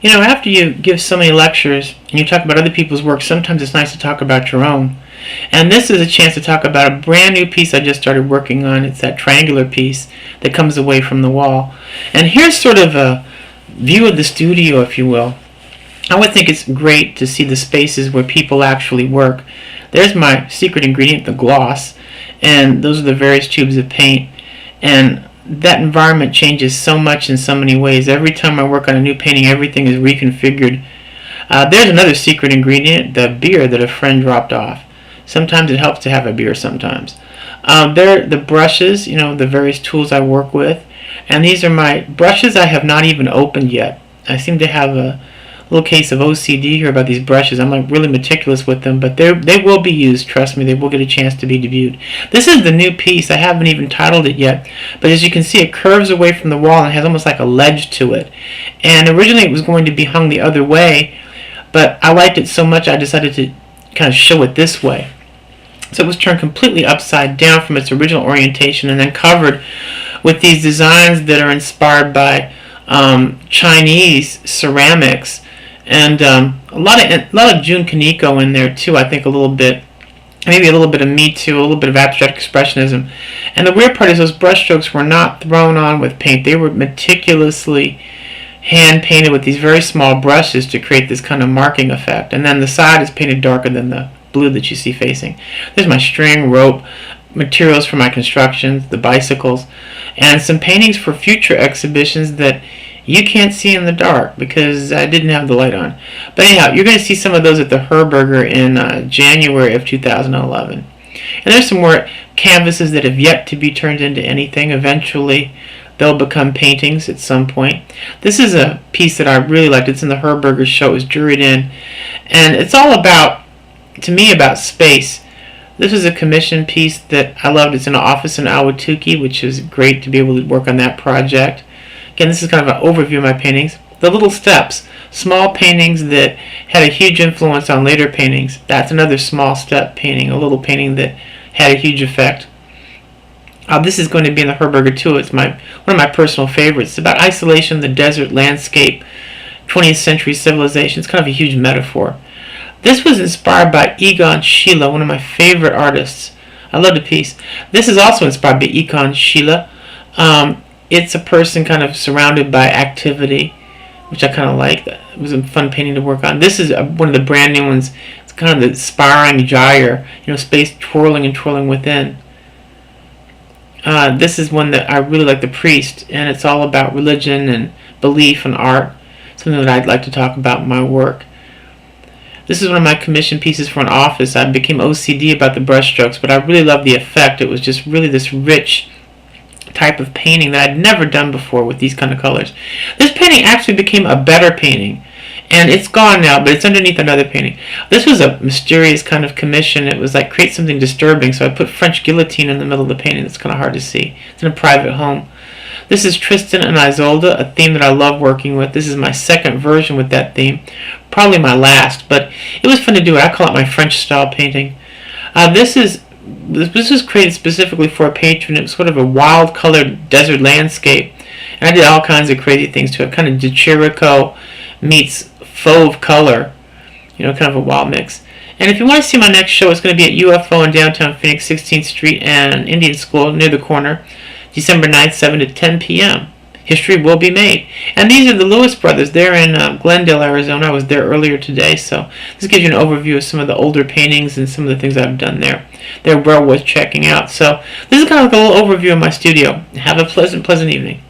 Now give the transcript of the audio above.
After you give so many lectures and you talk about other people's work, sometimes it's nice to talk about your own. And this is a chance to talk about a brand new piece I just started working on. It's that triangular piece that comes away from the wall. And here's sort of a view of the studio, if you will. I would think it's great to see the spaces where people actually work. There's my secret ingredient, the gloss, and those are the various tubes of paint. And that environment changes so much in so many ways. Every time I work on a new painting, everything is reconfigured. There's another secret ingredient, the beer that a friend dropped off. Sometimes it helps to have a beer sometimes. There are the brushes, the various tools I work with. And these are my brushes I have not even opened yet. I seem to have a little case of OCD here about these brushes. I'm like really meticulous with them, but they will be used. Trust me, they will get a chance to be debuted. This is the new piece. I haven't even titled it yet, but as you can see, it curves away from the wall and has almost like a ledge to it. And originally it was going to be hung the other way, but I liked it so much I decided to kind of show it this way. So it was turned completely upside down from its original orientation and then covered with these designs that are inspired by Chinese ceramics. And a lot of Jun Kaneko in there too. I think a little bit, maybe a little bit of Me Too, a little bit of abstract expressionism. And the weird part is those brushstrokes were not thrown on with paint. They were meticulously hand painted with these very small brushes to create this kind of marking effect. And then the side is painted darker than the blue that you see facing. There's my string, rope, materials for my constructions, the bicycles, and some paintings for future exhibitions that you can't see in the dark because I didn't have the light on. But anyhow, you're going to see some of those at the Herberger in January of 2011. And there's some more canvases that have yet to be turned into anything. Eventually, they'll become paintings at some point. This is a piece that I really liked. It's in the Herberger show. It was juried in. And it's all about, to me, about space. This is a commission piece that I loved. It's in an office in Ahwatukee, which is great to be able to work on that project. Again, this is kind of an overview of my paintings. The little steps, small paintings that had a huge influence on later paintings. That's another small step painting, a little painting that had a huge effect. This is going to be in the Herberger too. It's one of my personal favorites. It's about isolation, the desert landscape, 20th century civilization. It's kind of a huge metaphor. This was inspired by Egon Schiele, one of my favorite artists. I love the piece. This is also inspired by Egon Schiele. It's a person kind of surrounded by activity, which I kind of like. It was a fun painting to work on. This is one of the brand new ones. It's kind of the spiraling gyre, space twirling and twirling within. This is one that I really like, The Priest, and it's all about religion and belief and art, something that I'd like to talk about in my work. This is one of my commission pieces for an office. I became OCD about the brushstrokes, but I really loved the effect. It was just really this rich type of painting that I'd never done before with these kind of colors. This painting actually became a better painting, and it's gone now, but it's underneath another painting. This was a mysterious kind of commission. It was like create something disturbing, so I put French guillotine in the middle of the painting. It's kind of hard to see. It's in a private home. This is Tristan and Isolde, a theme that I love working with. This is my second version with that theme, probably my last, but it was fun to do it. I call it my French style painting. This was created specifically for a patron. It was sort of a wild colored desert landscape, and I did all kinds of crazy things to it. Kind of de Chirico meets fauve color, kind of a wild mix. And if you want to see my next show, it's going to be at UFO in downtown Phoenix, 16th Street and Indian School near the corner, December 9th, 7 to 10 p.m. History will be made. And these are the Lewis brothers. They're in Glendale, Arizona. I was there earlier today, so this gives you an overview of some of the older paintings and some of the things I've done there. They're well worth checking out. So this is kind of like a little overview of my studio. Have a pleasant evening.